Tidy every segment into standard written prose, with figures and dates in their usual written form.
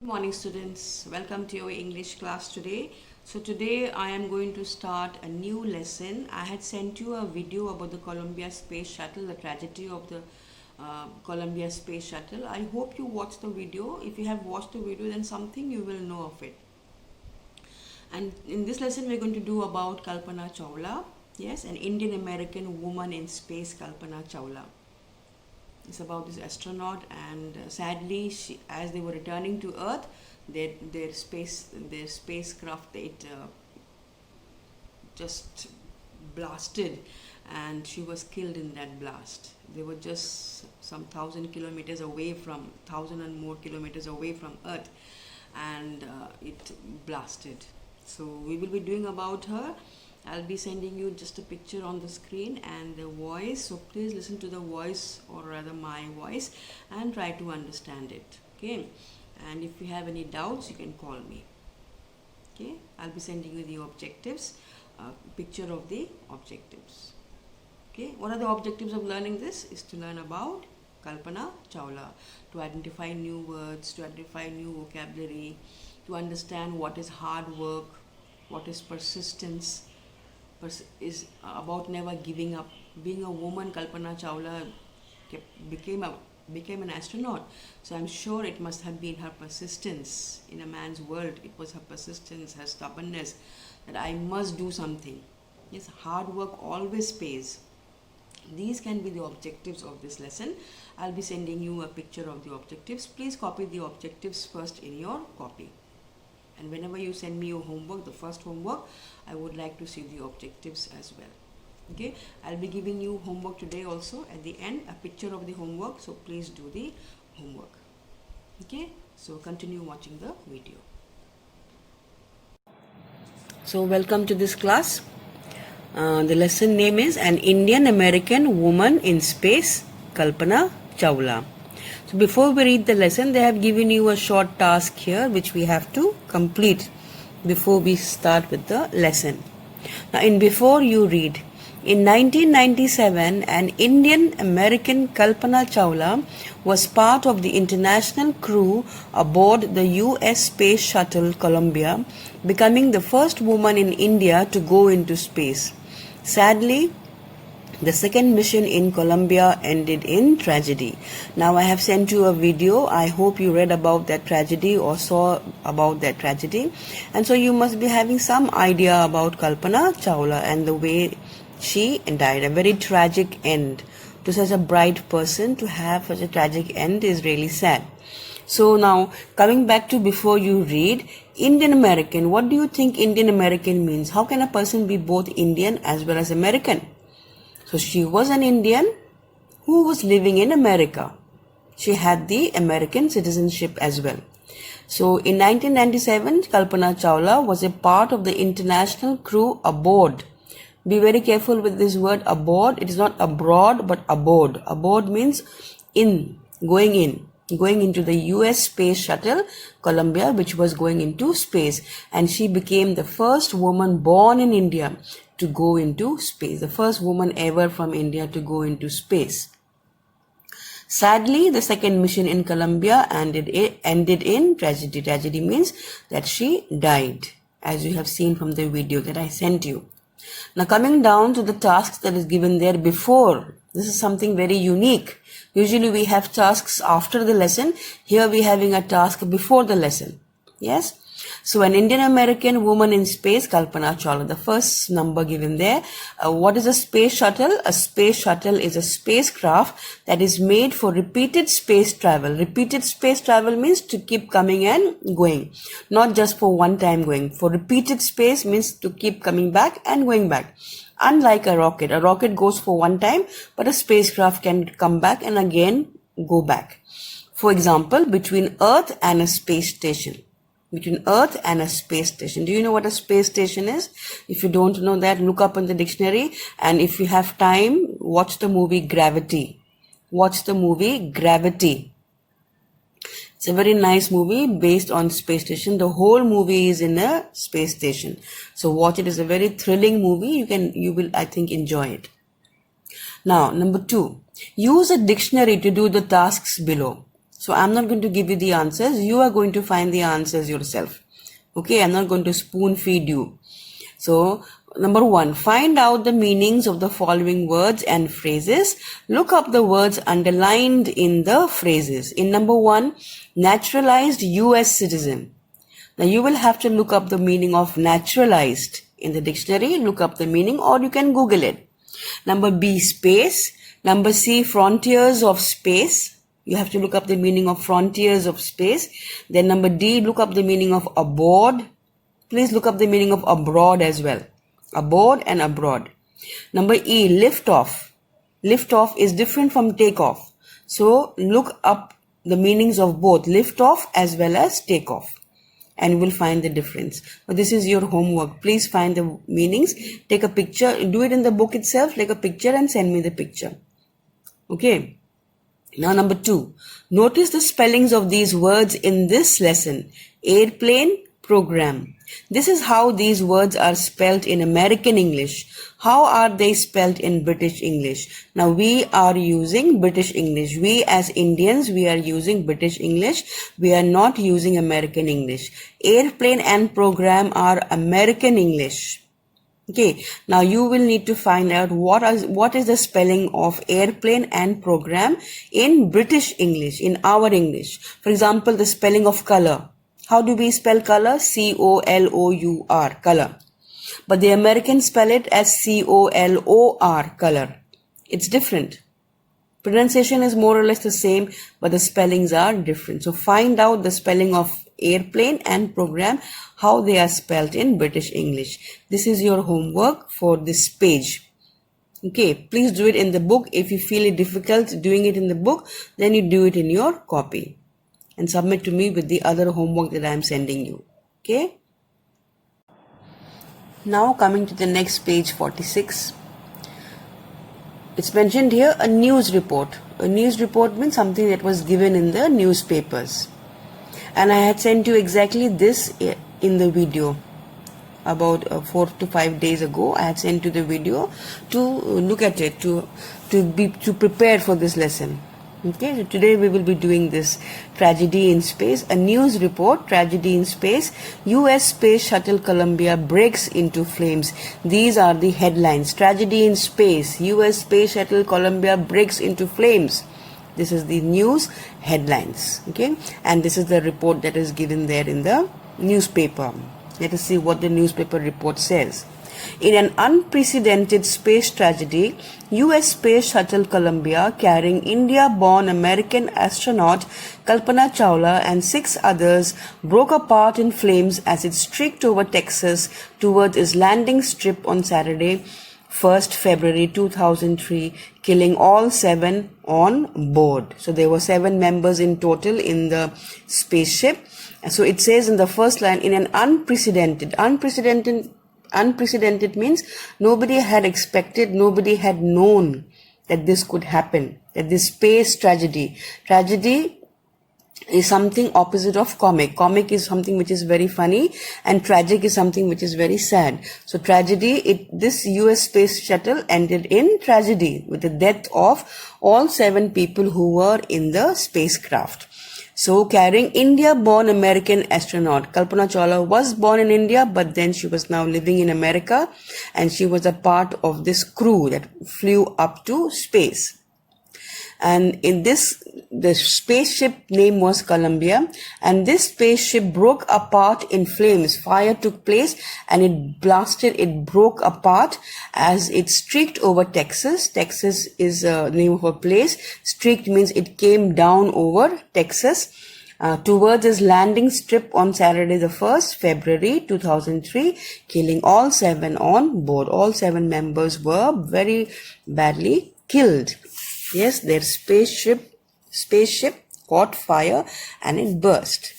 Good morning students, welcome to your English class today. So today I am going to start a new lesson. I had sent you a video about the Columbia Space Shuttle, the tragedy of the Columbia Space Shuttle. I hope you watched the video. If you have watched the video, then something you will know of it. And in this lesson we are going to do about Kalpana Chawla. Yes, an Indian American woman in space, Kalpana Chawla. It's about this astronaut, and sadly, as they were returning to Earth, their spacecraft just blasted, and she was killed in that blast. They were just some thousand and more kilometers away from Earth, and it blasted. So we will be doing about her. I'll be sending you just a picture on the screen and the voice, so please listen to the voice, or rather my voice, and try to understand it. Okay, and if you have any doubts you can call me. Okay, I'll be sending you the objectives, picture of the objectives. Okay, what are the objectives of learning this? Is to learn about Kalpana Chawla, to identify new words, to identify new vocabulary, to understand what is hard work, what is persistence, is about never giving up. Being a woman, Kalpana Chawla became an astronaut. So I'm sure it must have been her persistence. In a man's world, it was her persistence, her stubbornness, that I must do something. Yes, hard work always pays. These can be the objectives of this lesson. I'll be sending you a picture of the objectives. Please copy the objectives first in your copy. And whenever you send me your homework, the first homework, I would like to see the objectives as well. Okay, I'll be giving you homework today also. At the end, a picture of the homework, so please do the homework. Okay, so continue watching the video. So welcome to this class. The lesson name is An Indian American Woman in Space, Kalpana Chawla. So before we read the lesson, they have given you a short task here which we have to complete before we start with the lesson. Now, before you read, in 1997, an Indian American, Kalpana Chawla, was part of the international crew aboard the US Space Shuttle Columbia, becoming the first woman in India to go into space. Sadly, the second mission in Columbia ended in tragedy. Now I have sent you a video. I hope you read about that tragedy or saw about that tragedy. And so you must be having some idea about Kalpana Chawla and the way she died. A very tragic end. To such a bright person, to have such a tragic end is really sad. So now, coming back to before you read, Indian American. What do you think Indian American means? How can a person be both Indian as well as American? So she was an Indian who was living in America. She had the American citizenship as well. So in 1997, Kalpana Chawla was a part of the international crew aboard. Be very careful with this word aboard. It is not abroad but aboard. Aboard means going into the US Space Shuttle Columbia, which was going into space. And she became the first woman born in India to go into space, the first woman ever from India to go into space. Sadly, the second mission in Columbia ended in tragedy. Tragedy means that she died, as you have seen from the video that I sent you. Now coming down to the tasks that is given there before, this is something very unique. Usually we have tasks after the lesson. Here we are having a task before the lesson. Yes. So an Indian American woman in space, Kalpana Chawla, the first number given there. What is a space shuttle? A space shuttle is a spacecraft that is made for repeated space travel. Repeated space travel means to keep coming and going, not just for one time going. For repeated space means to keep coming back and going back. Unlike a rocket goes for one time, but a spacecraft can come back and again go back. For example, between Earth and a space station. Between Earth and a space station. Do you know what a space station is? If you don't know that, look up in the dictionary, and if you have time, watch the movie Gravity. Watch the movie Gravity. It's a very nice movie based on space station. The whole movie is in a space station. So watch it. It's a very thrilling movie. You will, I think, enjoy it. Now, number 2. Use a dictionary to do the tasks below. So I'm not going to give you the answers. You are going to find the answers yourself. Okay, I'm not going to spoon feed you. So, number 1, find out the meanings of the following words and phrases. Look up the words underlined in the phrases. In number 1, naturalized US citizen. Now, you will have to look up the meaning of naturalized in the dictionary. Look up the meaning, or you can Google it. Number B, space. Number C, frontiers of space. You have to look up the meaning of frontiers of space. Then number D, look up the meaning of aboard. Please look up the meaning of abroad as well. Aboard and abroad. Number E, lift off. Lift off is different from take off. So look up the meanings of both lift off as well as take off, and you will find the difference. But this is your homework. Please find the meanings. Take a picture. Do it in the book itself. Take a picture and send me the picture. Okay. Now number 2, notice the spellings of these words in this lesson. Airplane, program. This is how these words are spelled in American English. How are they spelled in British English? Now we are using British English. We as Indians, we are using British English. We are not using American English. Airplane and program are American English. Okay, now you will need to find out what is the spelling of airplane and program in British English, in our English. For example, the spelling of color. How do we spell color? C-O-L-O-U-R, color. But the Americans spell it as C-O-L-O-R, color. It's different. Pronunciation is more or less the same, but the spellings are different. So find out the spelling of airplane and program, how they are spelled in British English. This is your homework for this page. Okay, please do it in the book. If you feel it difficult doing it in the book, then you do it in your copy and submit to me with the other homework that I am sending you. Okay. Now coming to the next page, 46. It's mentioned here a news report. A news report means something that was given in the newspapers. And I had sent you exactly this in the video. About 4 to 5 days ago, I had sent you the video to look at it, to prepare for this lesson. Okay, so today we will be doing this tragedy in space, a news report, tragedy in space, US Space Shuttle Columbia breaks into flames. These are the headlines. Tragedy in space, US Space Shuttle Columbia breaks into flames. This is the news headlines. Okay, and this is the report that is given there in the newspaper. Let us see what the newspaper report says. In an unprecedented space tragedy, US Space Shuttle Columbia, carrying India-born American astronaut Kalpana Chawla and 6 others, broke apart in flames as it streaked over Texas towards its landing strip on Saturday, 1st February 2003, killing all 7 on board. So there were 7 members in total in the spaceship. So it says in the first line, in an unprecedented means nobody had expected, nobody had known that this could happen, that this space tragedy is something opposite of comic. Comic is something which is very funny, and tragic is something which is very sad. So tragedy, this US space shuttle ended in tragedy with the death of all 7 people who were in the spacecraft. So carrying India-born American astronaut, Kalpana Chawla was born in India, but then she was now living in America, and she was a part of this crew that flew up to space. And in this, the spaceship name was Columbia, and this spaceship broke apart in flames. Fire took place and it broke apart as it streaked over Texas. Texas is the name of a place. Streaked means it came down over Texas towards its landing strip on Saturday the 1st February 2003, killing all 7 on board. All 7 members were very badly killed. Yes, their spaceship caught fire and it burst.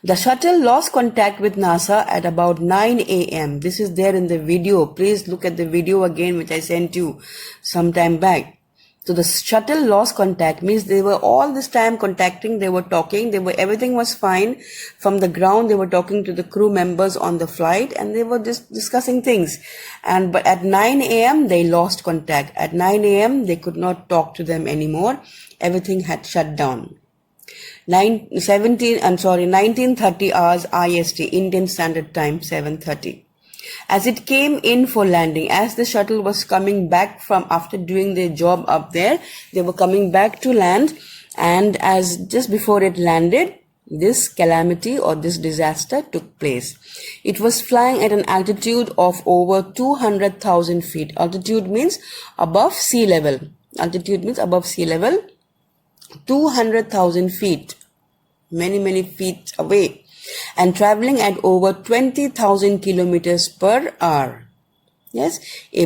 The shuttle lost contact with NASA at about 9 a.m. This is there in the video. Please look at the video again, which I sent you some time back. So the shuttle lost contact means they were all this time contacting, they were talking, everything was fine. From the ground, they were talking to the crew members on the flight, and they were just discussing things. But at 9 a.m., they lost contact. At 9 a.m., they could not talk to them anymore. Everything had shut down. 1930 hours IST, Indian Standard Time, 7:30. As it came in for landing, as the shuttle was coming back from after doing their job up there, they were coming back to land, and as just before it landed, this calamity or this disaster took place. It was flying at an altitude of over 200,000 feet. Altitude means above sea level. Altitude means above sea level. 200,000 feet. Many feet away. And traveling at over 20,000 kilometers per hour. Yes, a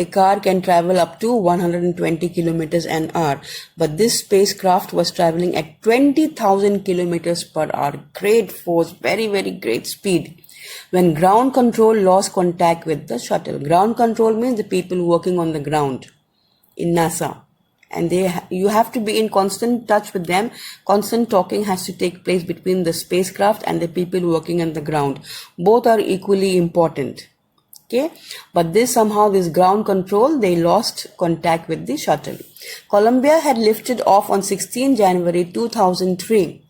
car can travel up to 120 kilometers an hour, but this spacecraft was traveling at 20,000 kilometers per hour. Great force, very great speed. When ground control lost contact with the shuttle. Ground control means the people working on the ground in NASA. And you have to be in constant touch with them. Constant talking has to take place between the spacecraft and the people working on the ground. Both are equally important. Okay, but this ground control, they lost contact with the shuttle. Columbia had lifted off on 16 January 2003.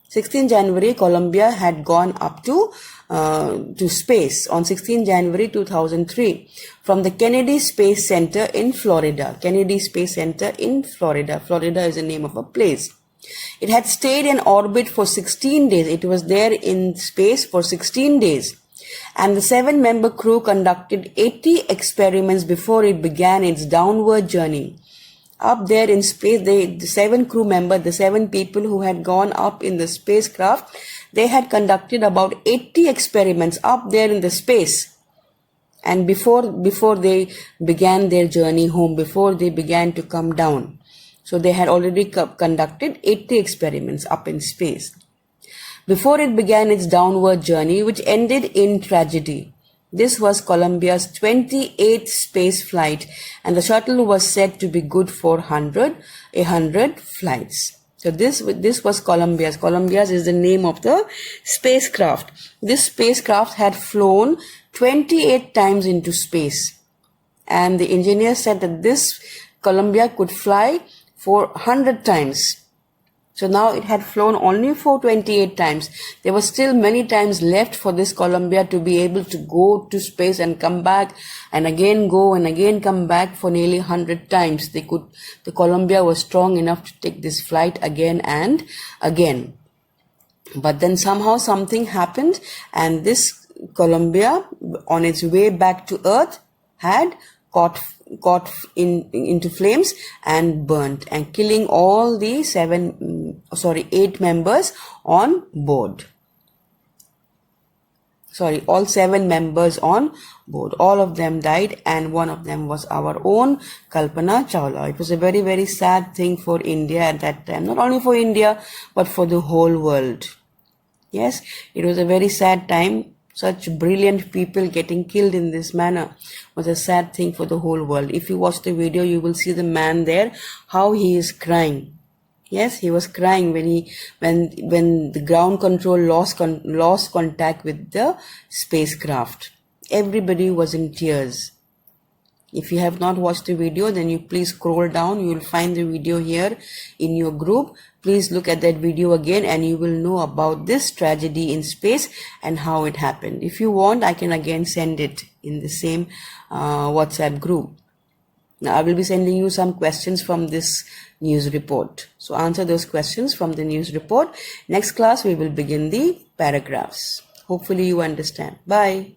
16 January, Columbia had gone up to space on 16 January 2003 from the Kennedy Space Center in Florida. Kennedy Space Center in Florida. Florida is the name of a place. It had stayed in orbit for 16 days. It was there in space for 16 days. And the 7-member crew conducted 80 experiments before it began its downward journey. Up there in space, the 7 crew members, the 7 people who had gone up in the spacecraft, they had conducted about 80 experiments up there in the space. And before they began their journey home, before they began to come down. So they had already conducted 80 experiments up in space. Before it began its downward journey, which ended in tragedy. This was Columbia's 28th space flight, and the shuttle was said to be good for 100 flights. So this was Columbia's. Columbia's is the name of the spacecraft. This spacecraft had flown 28 times into space, and the engineer said that this Columbia could fly for 100 times. So now it had flown only for 28 times. There were still many times left for this Columbia to be able to go to space and come back and again go and again come back for nearly 100 times. The Columbia was strong enough to take this flight again and again. But then somehow something happened, and this Columbia, on its way back to Earth, had caught into flames and burnt, and killing all the 8 members on board. All 7 members on board. All of them died, and one of them was our own Kalpana Chawla. It was a very sad thing for India at that time. Not only for India, but for the whole world. Yes, it was a very sad time. Such brilliant people getting killed in this manner was a sad thing for the whole world. If you watch the video, you will see the man there, how he is crying. Yes, he was crying when the ground control lost contact with the spacecraft. Everybody was in tears. If you have not watched the video, then you please scroll down. You will find the video here in your group. Please look at that video again, and you will know about this tragedy in space and how it happened. If you want, I can again send it in the same WhatsApp group. Now, I will be sending you some questions from this news report. So answer those questions from the news report. Next class, we will begin the paragraphs. Hopefully you understand. Bye.